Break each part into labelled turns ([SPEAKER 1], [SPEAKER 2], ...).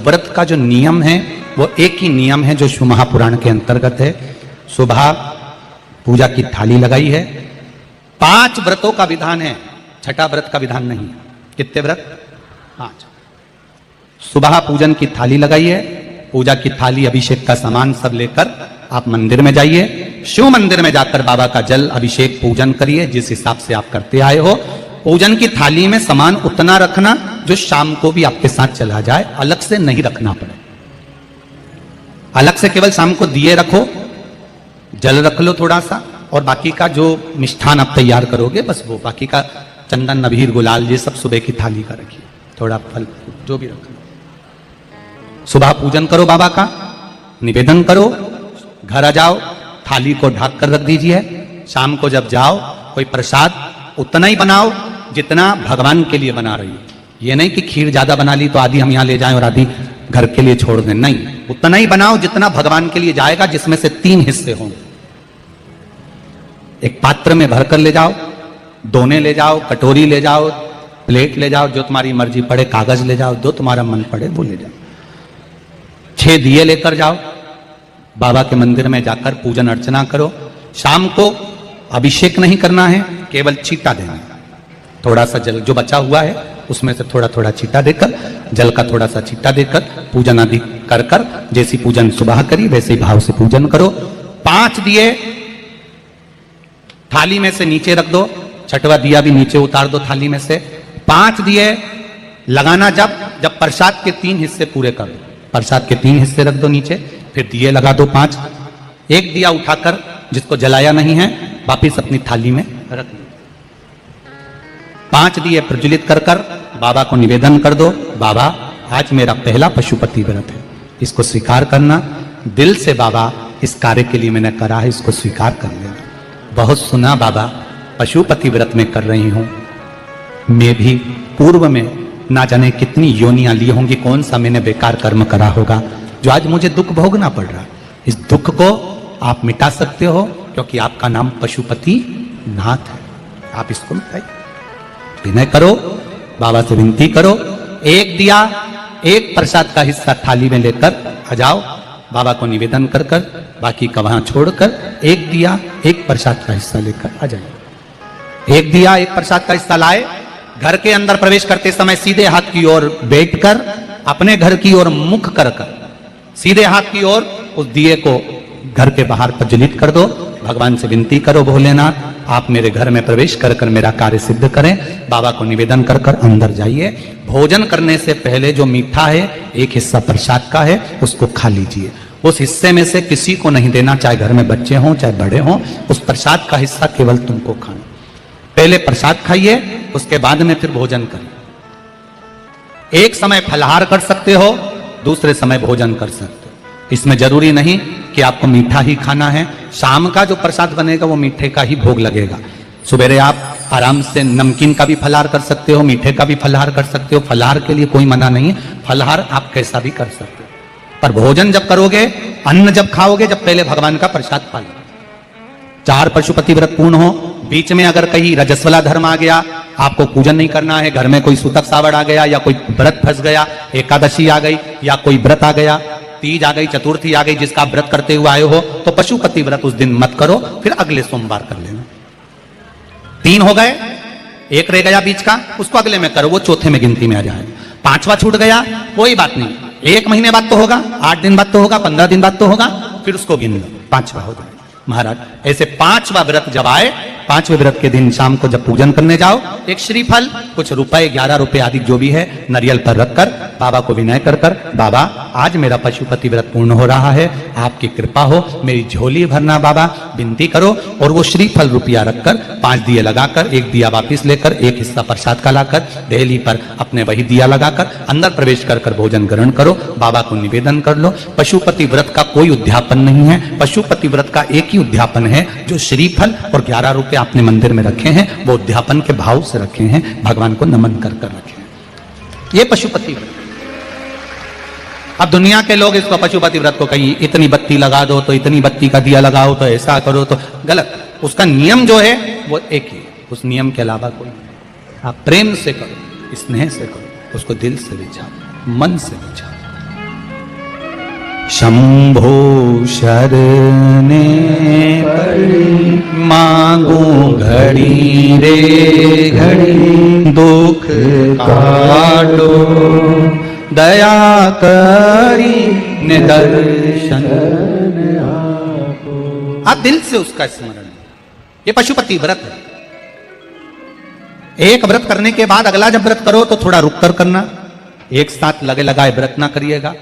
[SPEAKER 1] व्रत का जो नियम है वो एक ही नियम है जो शिव महापुराण के अंतर्गत है। सुबह पूजा की थाली लगाई है। 5 व्रतों का विधान है, छठा व्रत का विधान नहीं। कितने व्रत? 5। सुबह पूजन की थाली लगाई है। पूजा की थाली, अभिषेक का सामान सब लेकर आप मंदिर में जाइए। शिव मंदिर में जाकर बाबा का जल अभिषेक पूजन करिए जिस हिसाब से आप करते आए हो। पूजन की थाली में सामान उतना रखना जो शाम को भी आपके साथ चला जाए, अलग से नहीं रखना पड़े। अलग से केवल शाम को दिए रखो, जल रख लो थोड़ा सा, और बाकी का जो मिष्ठान आप तैयार करोगे बस वो, बाकी का चंदन नबीर गुलाल ये सब सुबह की थाली का रखिए, थोड़ा फल जो भी रखना। सुबह पूजन करो बाबा का, निवेदन करो, घर आ जाओ, थाली को ढक कर रख दीजिए। शाम को जब जाओ कोई प्रसाद उतना ही बनाओ जितना भगवान के लिए बना रही हो। ये नहीं कि खीर ज्यादा बना ली तो आधी हम यहां ले जाएं और आधी घर के लिए छोड़ दें, नहीं, उतना ही बनाओ जितना भगवान के लिए जाएगा, जिसमें से 3 हिस्से होंगे। एक पात्र में भरकर ले जाओ, दोने ले जाओ, कटोरी ले जाओ, प्लेट ले जाओ, जो तुम्हारी मर्जी पड़े, कागज ले जाओ, जो तुम्हारा मन पड़े वो ले जाओ। 6 दिए लेकर जाओ, बाबा के मंदिर में जाकर पूजन अर्चना करो। शाम को अभिषेक नहीं करना है, केवल छींटा देना है। थोड़ा सा जल जो बचा हुआ है उसमें से थोड़ा थोड़ा छींटा देकर, जल का थोड़ा सा छींटा देकर पूजन आदि कर कर, जैसी पूजन सुबह करी वैसे ही भाव से पूजन करो। 5 दिए थाली में से नीचे रख दो, छठवा दिया भी नीचे उतार दो थाली में से। 5 दिए लगाना जब प्रसाद के 3 हिस्से पूरे कर दो, प्रसाद के 3 हिस्से रख दो नीचे, फिर दिए लगा दो 5। एक दिया उठाकर जिसको जलाया नहीं है वापिस अपनी थाली में रख दो। 5 दिए प्रज्वलित कर कर बाबा को निवेदन कर दो, बाबा आज मेरा पहला पशुपति व्रत है, इसको स्वीकार करना। दिल से बाबा इस कार्य के लिए मैंने करा है, इसको स्वीकार कर लेना। बहुत सुना बाबा पशुपति व्रत में कर रही हूं, मैं भी पूर्व में ना जाने कितनी योनियां ली होंगी, कौन सा मैंने बेकार कर्म करा होगा जो आज मुझे दुख भोगना पड़ रहा है। इस दुख को आप मिटा सकते हो क्योंकि आपका नाम पशुपति नाथ है। आप इसको मिटाइए, विनय करो, बाबा से विनती करो। एक दिया, एक प्रसाद का हिस्सा थाली में लेकर आ जाओ, बाबा को निवेदन कर कर, बाकी का वहां छोड़कर एक दिया, एक प्रसाद का हिस्सा लेकर आ जाइए। एक दिया, एक प्रसाद का हिस्सा लाए, घर के अंदर प्रवेश करते समय सीधे हाथ की ओर बैठकर अपने घर की ओर मुख कर कर सीधे हाथ की ओर उस दिए को घर के बाहर प्रज्वलित कर दो। भगवान से विनती करो, भोलेनाथ आप मेरे घर में प्रवेश कर कर मेरा कार्य सिद्ध करें। बाबा को निवेदन कर कर अंदर जाइए। भोजन करने से पहले जो मीठा है, एक हिस्सा प्रसाद का है, उसको खा लीजिए। उस हिस्से में से किसी को नहीं देना, चाहे घर में बच्चे हों चाहे बड़े हों। उस प्रसाद का हिस्सा केवल तुमको खाना। पहले प्रसाद खाइए, उसके बाद में फिर भोजन करिए। एक समय फलाहार कर सकते हो, दूसरे समय भोजन कर सकते हो। इसमें जरूरी नहीं कि आपको मीठा ही खाना है। शाम का जो प्रसाद बनेगा वो मीठे का ही भोग लगेगा। सुबेरे आप आराम से नमकीन का भी फलाहार कर सकते हो, मीठे का भी फलाहार कर सकते हो। फलाहार के लिए कोई मना नहीं है, फलाहार आप कैसा भी कर सकते हो। पर भोजन जब करोगे, अन्न जब खाओगे, जब पहले भगवान का प्रसाद खा लो। 4 पशुपति व्रत पूर्ण हो, बीच में अगर कहीं रजस्वला धर्म आ गया, आपको पूजन नहीं करना है, घर में कोई सूतक सावड़ आ गया या कोई व्रत फंस गया, एकादशी आ गई या कोई व्रत आ गया, तीज आ गई, चतुर्थी आ गई, जिसका व्रत करते हुए आए हो, तो पशुपति व्रत उस दिन मत करो, फिर अगले सोमवार कर लेना। 3 हो गए, एक रह गया बीच का, उसको अगले में करो, वो चौथे में गिनती में आ जाएगा। 5वां छूट गया, कोई बात नहीं, 1 महीने बाद तो होगा, 8 दिन बाद तो होगा, 15 दिन बाद तो होगा, फिर उसको गिन लो, 5वां हो जाएगा। महाराज ऐसे 5वां व्रत जब आए, 5वें व्रत के दिन शाम को जब पूजन करने जाओ, एक श्रीफल, कुछ रुपए, 11 रुपए आदि जो भी है, नारियल पर रखकर बाबा को विनय कर कर, बाबा आज मेरा पशुपति व्रत पूर्ण हो रहा है, आपकी कृपा हो, मेरी झोली भरना बाबा, विनती करो। और वो श्रीफल रुपया रखकर 5 दिए लगाकर, एक दिया वापिस लेकर, एक हिस्सा प्रसाद का लाकर देहली पर अपने वही दिया लगाकर अंदर प्रवेश कर कर भोजन ग्रहण करो। बाबा को निवेदन कर लो। पशुपति व्रत का कोई उद्यापन नहीं है, पशुपति व्रत का एक ही उद्यापन है, जो श्रीफल और 11 रुपए आपने मंदिर में रखे हैं, वो उद्यापन के भाव से रखे हैं, भगवान को नमन कर कर रखे हैं। ये पशुपति व्रत। अब दुनिया के लोग इसको पशुपति व्रत को कहीं इतनी बत्ती लगा दो, तो इतनी बत्ती का दिया लगाओ, तो ऐसा करो, तो गलत। उसका नियम जो है वो एक ही, उस नियम के अलावा कोई नहीं। आप प्रेम से करो, स्नेह से करो, उसको दिल से विचारो, मन से विचारो। शंभो शरणे पड़ी, मांगू घड़ी रे घड़ी, दुख काटो दया करी निदर्शन। आप दिल से उसका स्मरण, ये पशुपति व्रत है। एक व्रत करने के बाद अगला जब व्रत करो तो थोड़ा रुक कर करना, एक साथ लगे लगाए व्रत ना करिएगा,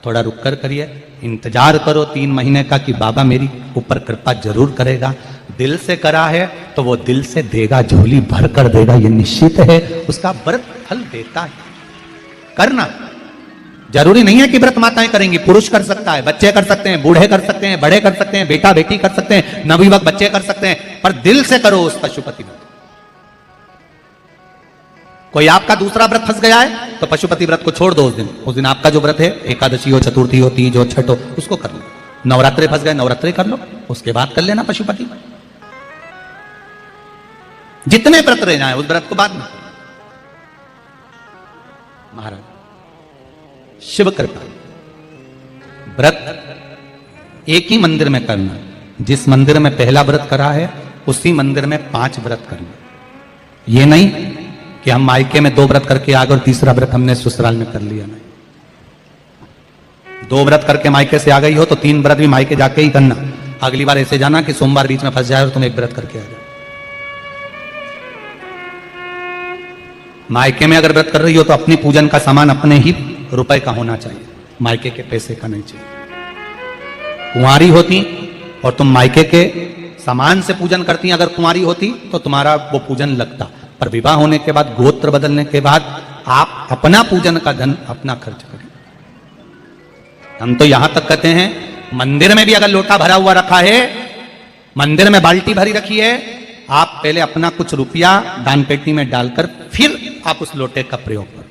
[SPEAKER 1] थोड़ा रुक कर करिए, इंतजार करो 3 महीने का कि बाबा मेरी ऊपर कृपा जरूर करेगा। दिल से करा है तो वो दिल से देगा, झोली भर कर देगा, ये निश्चित है। उसका व्रत फल देता है। करना जरूरी नहीं है कि व्रत माताएं करेंगी, पुरुष कर सकता है, बच्चे कर सकते हैं, बूढ़े कर सकते हैं, बड़े कर सकते हैं, बेटा बेटी कर सकते हैं, नवयुवक बच्चे कर सकते हैं, पर दिल से करो उस पशुपति व्रत। कोई आपका दूसरा व्रत फंस गया है तो पशुपति व्रत को छोड़ दो। उस दिन आपका जो व्रत है, एकादशी हो, चतुर्थी हो, तीज हो, छठ हो, उसको कर लो। नवरात्रे फंस गए, नवरात्रे कर लो, उसके बाद कर लेना पशुपति। जितने व्रत रह जाए उस व्रत को बाद में। महाराज शिव कृपा, व्रत एक ही मंदिर में करना। जिस मंदिर में पहला व्रत करा है उसी मंदिर में 5 व्रत करना। ये नहीं कि हम मायके में 2 व्रत करके आ गए और तीसरा व्रत हमने ससुराल में कर लिया। नहीं, 2 व्रत करके मायके से आ गई हो तो 3 व्रत भी मायके जाके ही करना। अगली बार ऐसे जाना कि सोमवार बीच में फंस जाए और तुम 1 व्रत करके आ जाओ। मायके में अगर व्रत कर रही हो तो अपनी पूजन का सामान अपने ही रुपए का होना चाहिए, मायके के पैसे का नहीं चाहिए। कुंवारी होती और तुम मायके के सामान से पूजन करती, अगर कुंवारी होती तो तुम्हारा वो पूजन लगता, पर विवाह होने के बाद, गोत्र बदलने के बाद आप अपना पूजन का धन अपना खर्च करें। हम तो यहां तक कहते हैं मंदिर में भी अगर लोटा भरा हुआ रखा है, मंदिर में बाल्टी भरी रखी है, आप पहले अपना कुछ रुपया दान पेटी में डालकर फिर आप उस लोटे का प्रयोग करें।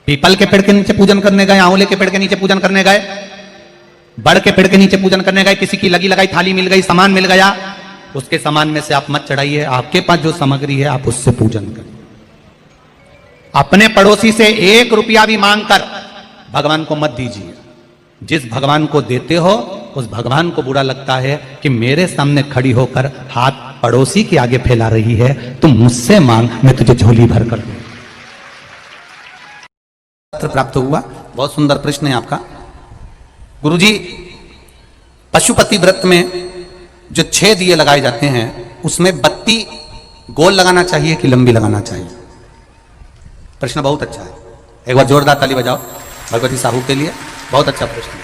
[SPEAKER 1] पीपल के पेड़ के नीचे पूजन करने गए, आंवले के पेड़ के नीचे पूजन करने गए, बड़ के पेड़ के नीचे पूजन करने गए, किसी की लगी लगाई थाली मिल गई, सामान मिल गया, उसके सामान में से आप मत चढ़ाइए। आपके पास जो सामग्री है आप उससे पूजन करिए। अपने पड़ोसी से 1 रुपया भी मांगकर भगवान को मत दीजिए। जिस भगवान को देते हो उस भगवान को बुरा लगता है कि मेरे सामने खड़ी होकर हाथ पड़ोसी के आगे फैला रही है, तुम मुझसे मांग, मैं तुझे झोली भर कर दूं। प्राप्त हुआ। बहुत सुंदर प्रश्न है आपका गुरुजी। पशुपति व्रत में जो 6 दिए लगाए जाते हैं उसमें बत्ती गोल लगाना चाहिए कि लंबी लगाना चाहिए? प्रश्न बहुत अच्छा है, एक बार जोरदार ताली बजाओ भगवती साहू के लिए। बहुत अच्छा प्रश्न है।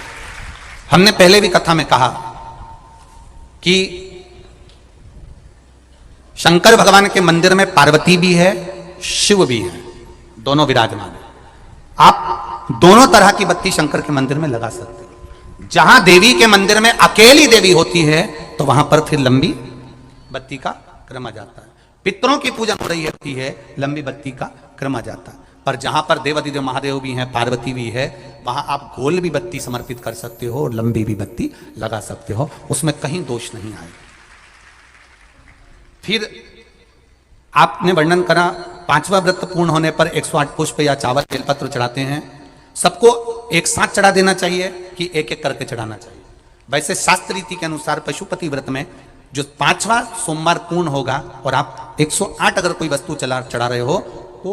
[SPEAKER 1] हमने पहले भी कथा में कहा कि शंकर भगवान के मंदिर में पार्वती भी है, शिव भी है, दोनों विराजमान है। आप दोनों तरह की बत्ती शंकर के मंदिर में लगा सकते हैं। जहां देवी के मंदिर में अकेली देवी होती है तो वहां पर फिर लंबी बत्ती का क्रम आ जाता है। पितरों की पूजन हो रही होती है, लंबी बत्ती का क्रम आ जाता है। पर जहां पर देवाधिदेव महादेव भी हैं, पार्वती भी है, वहां आप गोल भी बत्ती समर्पित कर सकते हो और लंबी भी बत्ती लगा सकते हो, उसमें कहीं दोष नहीं आएगा। फिर आपने वर्णन करा 5वां व्रत पूर्ण होने पर 108 पुष्प या चावल बेलपत्र चढ़ाते हैं। सबको एक साथ चढ़ा देना चाहिए कि एक एक करके चढ़ाना चाहिए? वैसे शास्त्र रीति के अनुसार पशुपति व्रत में जो 5वां सोमवार पूर्ण होगा और आप 108 अगर कोई वस्तु चढ़ा रहे हो तो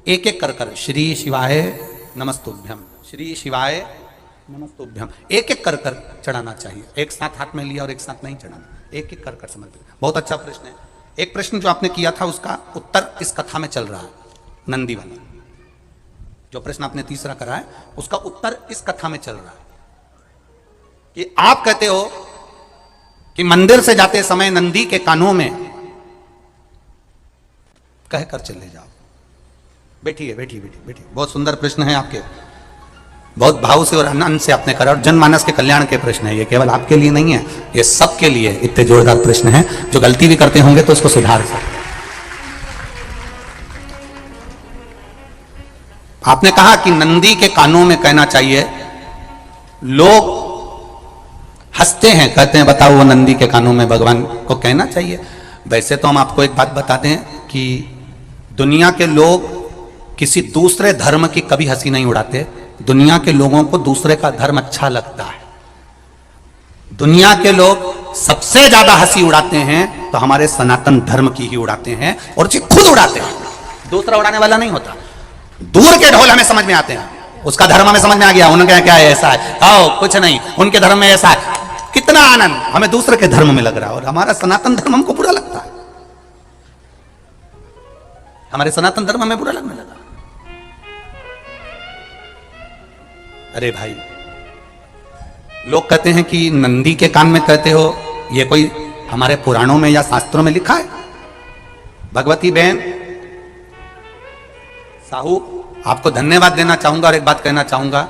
[SPEAKER 1] एक एक कर श्री शिवाय नमस्तुभ्यम, श्री शिवाय नमस्तुभ्यम, एक एक कर चढ़ाना चाहिए। एक साथ हाथ में लिया और एक साथ नहीं चढ़ाना, एक एक कर समर्पित। बहुत अच्छा प्रश्न है। एक प्रश्न जो आपने किया था उसका उत्तर इस कथा में चल रहा है, नंदी वाला। जो प्रश्न आपने तीसरा करा है उसका उत्तर इस कथा में चल रहा है कि आप कहते हो कि मंदिर से जाते समय नंदी के कानों में कहकर चले जाओ। बैठिए बैठिए बैठिए बैठिए। बहुत सुंदर प्रश्न है आपके, बहुत भाव से और आनंद से आपने करा, और जनमानस के कल्याण के प्रश्न है ये, केवल आपके लिए नहीं है, ये सबके लिए इतने जोरदार प्रश्न है। जो गलती भी करते होंगे तो उसको सुधार सकते। आपने कहा कि नंदी के कानों में कहना चाहिए। लोग हंसते हैं, कहते हैं बताओ वो नंदी के कानों में भगवान को कहना चाहिए। वैसे तो हम आपको एक बात बता दें कि दुनिया के लोग किसी दूसरे धर्म की कभी हंसी नहीं उड़ाते। दुनिया के लोगों को दूसरे का धर्म अच्छा लगता है। दुनिया के लोग सबसे ज्यादा हंसी उड़ाते हैं तो हमारे सनातन धर्म की ही उड़ाते हैं, और जी खुद उड़ाते हैं, दूसरा उड़ाने वाला नहीं होता। दूर के ढोल हमें समझ में आते हैं, उसका धर्म हमें समझ में आ गया, उनका क्या है ऐसा है, आओ कुछ नहीं, उनके धर्म में ऐसा है, कितना आनंद हमें दूसरे के धर्म में लग रहा है, और हमारा सनातन धर्म हमको बुरा लगता है, हमारे सनातन धर्म हमें बुरा लगने लगा। अरे भाई, लोग कहते हैं कि नंदी के कान में कहते हो, ये कोई हमारे पुराणों में या शास्त्रों में लिखा है? भगवती बहन साहू, आपको धन्यवाद देना चाहूंगा और एक बात कहना चाहूंगा,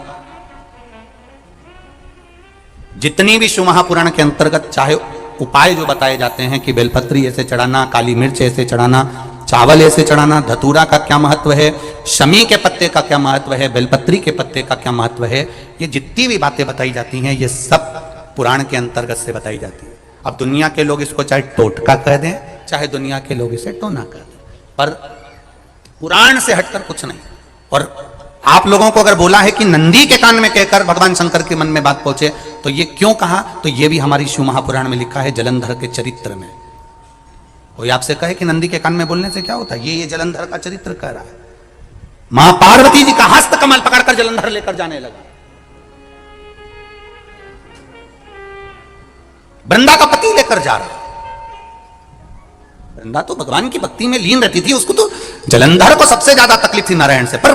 [SPEAKER 1] जितनी भी शिव महापुराण के अंतर्गत चाहे उपाय जो बताए जाते हैं कि बेलपत्री ऐसे चढ़ाना, काली मिर्च ऐसे चढ़ाना, चावल ऐसे चढ़ाना, धतूरा का क्या महत्व है, शमी के पत्ते का क्या महत्व है, बेलपत्री के पत्ते का क्या महत्व है, ये जितनी भी बातें बताई जाती हैं ये सब पुराण के अंतर्गत से बताई जाती है। अब दुनिया के लोग इसको चाहे टोटका कह दें, चाहे दुनिया के लोग इसे टोना कह दें, पर पुराण से हटकर कुछ नहीं। और आप लोगों को अगर बोला है कि नंदी के कान में कहकर भगवान शंकर के मन में बात पहुंचे, तो ये क्यों कहा, तो ये भी हमारी शिव महापुराण में लिखा है, जलंधर के चरित्र में। कोई आपसे कहे कि नंदी के कान में बोलने से क्या होता है, ये जलंधर का चरित्र कह रहा है। मां पार्वती जी का हस्त कमल पकड़कर जलंधर लेकर जाने लगा, वृंदा का पति लेकर जा रहा। वृंदा तो भगवान की भक्ति में लीन रहती थी, उसको तो जलंधर को सबसे ज्यादा तकलीफ थी नारायण से, पर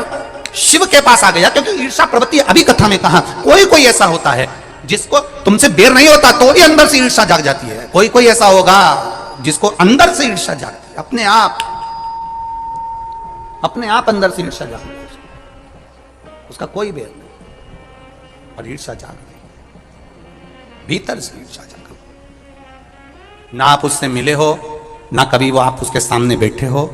[SPEAKER 1] शिव के पास आ गया, क्योंकि ईर्षा प्रवृत्ति अभी कथा में कहा, कोई कोई ऐसा होता है जिसको तुमसे बेर नहीं होता तो भी अंदर से ईर्षा जाग जाती है, कोई कोई ऐसा होगा जिसको अंदर से ईर्षा जागती है, अपने आप अंदर से ईर्षा जागती है, उसका कोई बेर नहीं, और ईर्षा जाग गई, भीतर से ईर्षा जाग गई। ना आप उससे मिले हो, ना कभी वो आप उसके सामने बैठे हो।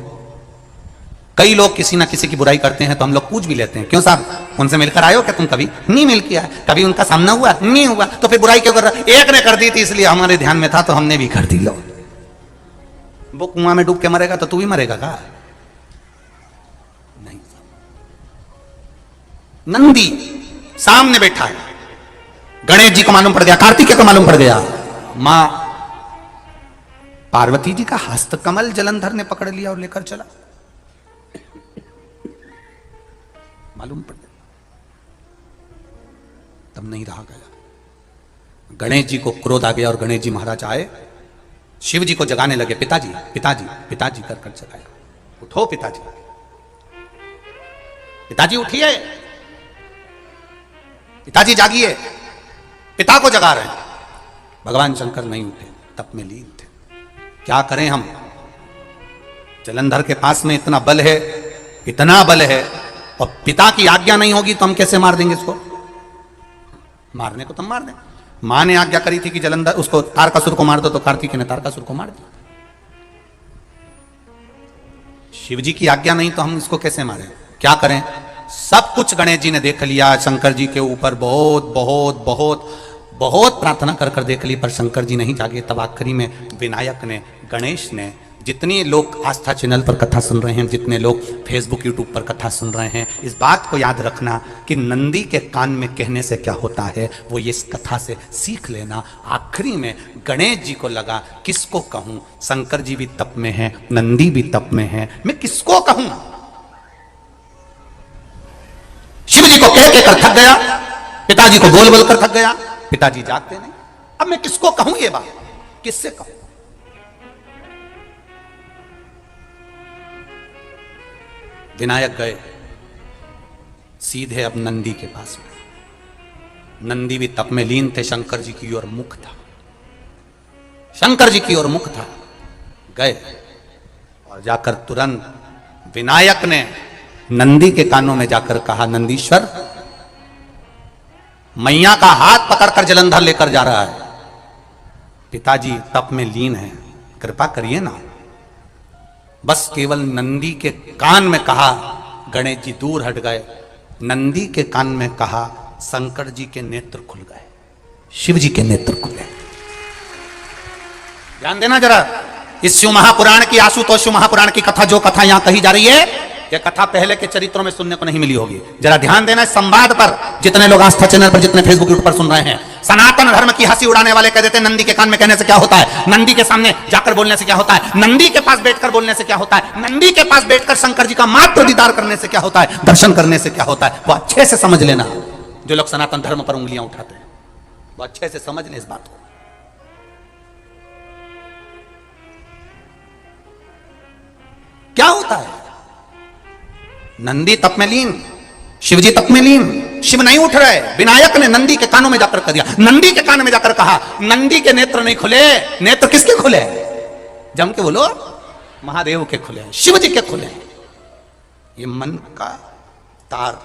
[SPEAKER 1] कई लोग किसी ना किसी की बुराई करते हैं तो हम लोग पूछ भी लेते हैं, क्यों साहब उनसे मिलकर आए हो क्या तुम? कभी नहीं मिल किया, कभी उनका सामना हुआ नहीं हुआ, तो फिर बुराई क्यों कर रहा? एक ने कर दी थी इसलिए हमारे ध्यान में था तो हमने भी कर दी। लो, वो कुआं में डूब के मरेगा तो तू भी मरेगा का? नहीं। नंदी सामने बैठा है, गणेश जी को मालूम पड़ गया, कार्तिकेय को मालूम पड़ गया, मां पार्वती जी का हस्त कमल जलंधर ने पकड़ लिया और लेकर चला, मालूम पड़ गया, तब नहीं रहा गया। गणेश जी को क्रोध आ गया और गणेश जी महाराज आए, शिव जी को जगाने लगे, पिताजी पिताजी पिताजी कर कर जगाया, उठो पिताजी, पिताजी उठिए, पिताजी जागिए, पिता को जगा रहे हैं। भगवान शंकर नहीं उठे, तप में लीन थे। क्या करें हम, जलंधर के पास में इतना बल है, इतना बल है, और पिता की आज्ञा नहीं होगी तो हम कैसे मार देंगे इसको? मारने को तो मार दें। मां ने आज्ञा करी थी कि जलंधर उसको तारकासुर को मार दो, तो कार्तिकेय ने तारकासुर को मार दिया। शिव जी की आज्ञा नहीं तो हम इसको कैसे मारें? क्या करें? सब कुछ गणेश जी ने देख लिया, शंकर जी के ऊपर बहुत बहुत बहुत बहुत प्रार्थना कर कर देख ली, पर शंकर जी नहीं जागे। तब आखिरी में विनायक ने, गणेश ने, जितने लोग आस्था चैनल पर कथा सुन रहे हैं, जितने लोग फेसबुक यूट्यूब पर कथा सुन रहे हैं, इस बात को याद रखना कि नंदी के कान में कहने से क्या होता है वो ये इस कथा से सीख लेना। आखिरी में गणेश जी को लगा किसको कहूं, शंकर जी भी तप में हैं, नंदी भी तप में हैं, मैं किसको कहूं? शिव जी को कह के कर थक गया, पिताजी को बोल बोल कर थक गया, पिताजी जागते नहीं। अब मैं किसको कहूं ये बात, किससे कहूं? विनायक गए सीधे अब नंदी के पास में। नंदी भी तप में लीन थे, शंकर जी की ओर मुख था, शंकर जी की ओर मुख था। गए और जाकर तुरंत विनायक ने नंदी के कानों में जाकर कहा, नंदीश्वर, मैया का हाथ पकड़कर जलंधर लेकर जा रहा है, पिताजी तप में लीन है, कृपा करिए ना। बस केवल नंदी के कान में कहा, गणेश जी दूर हट गए। नंदी के कान में कहा, शंकर जी के नेत्र खुल गए, शिव जी के नेत्र खुले। ध्यान देना जरा, इस शिव महापुराण की, आशुतोष शिव महापुराण की कथा, जो कथा यहां कही जा रही है, यह कथा पहले के चरित्रों में सुनने को नहीं मिली होगी। जरा ध्यान देना इस संवाद पर, जितने लोग आस्था चैनल पर, जितने फेसबुक यूट्यूब पर सुन रहे हैं, सनातन धर्म की हंसी उड़ाने वाले कह देते हैं नंदी के कान में कहने से क्या होता है, नंदी के सामने जाकर बोलने से क्या होता है, नंदी के पास बैठकर बोलने से क्या होता है, नंदी के पास बैठकर शंकर जी का मात्र दीदार करने से क्या होता है, दर्शन करने से क्या होता है। वो अच्छे से समझ लेना, जो लोग सनातन धर्म पर उंगलियां उठाते हैं वो अच्छे से समझ लें इस बात को। क्या होता है, नंदी तप में लीन, शिवजी तप में लीन, शिव नहीं उठ रहे, विनायक ने नंदी के कानों में जाकर कह दिया, नंदी के कान में जाकर कहा, नंदी के नेत्र नहीं खुले, नेत्र किसके खुले, जम के बोलो, महादेव के खुले, शिव जी के खुले। ये मन का तार,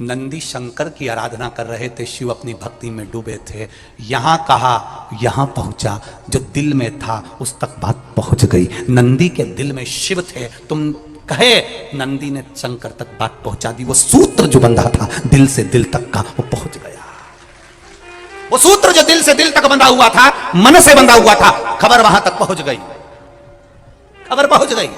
[SPEAKER 1] नंदी शंकर की आराधना कर रहे थे, शिव अपनी भक्ति में डूबे थे, यहां कहा यहां पहुंचा, जो दिल में था उस तक बात पहुंच गई। नंदी के दिल में शिव थे, तुम कहे नंदी ने शंकर तक बात पहुंचा दी। वो सूत्र जो बंधा था दिल से दिल तक का, वो पहुंच गया। वो सूत्र जो दिल से दिल तक बंधा हुआ था, मन से बंधा हुआ था, खबर वहां तक पहुंच गई, खबर पहुंच गई।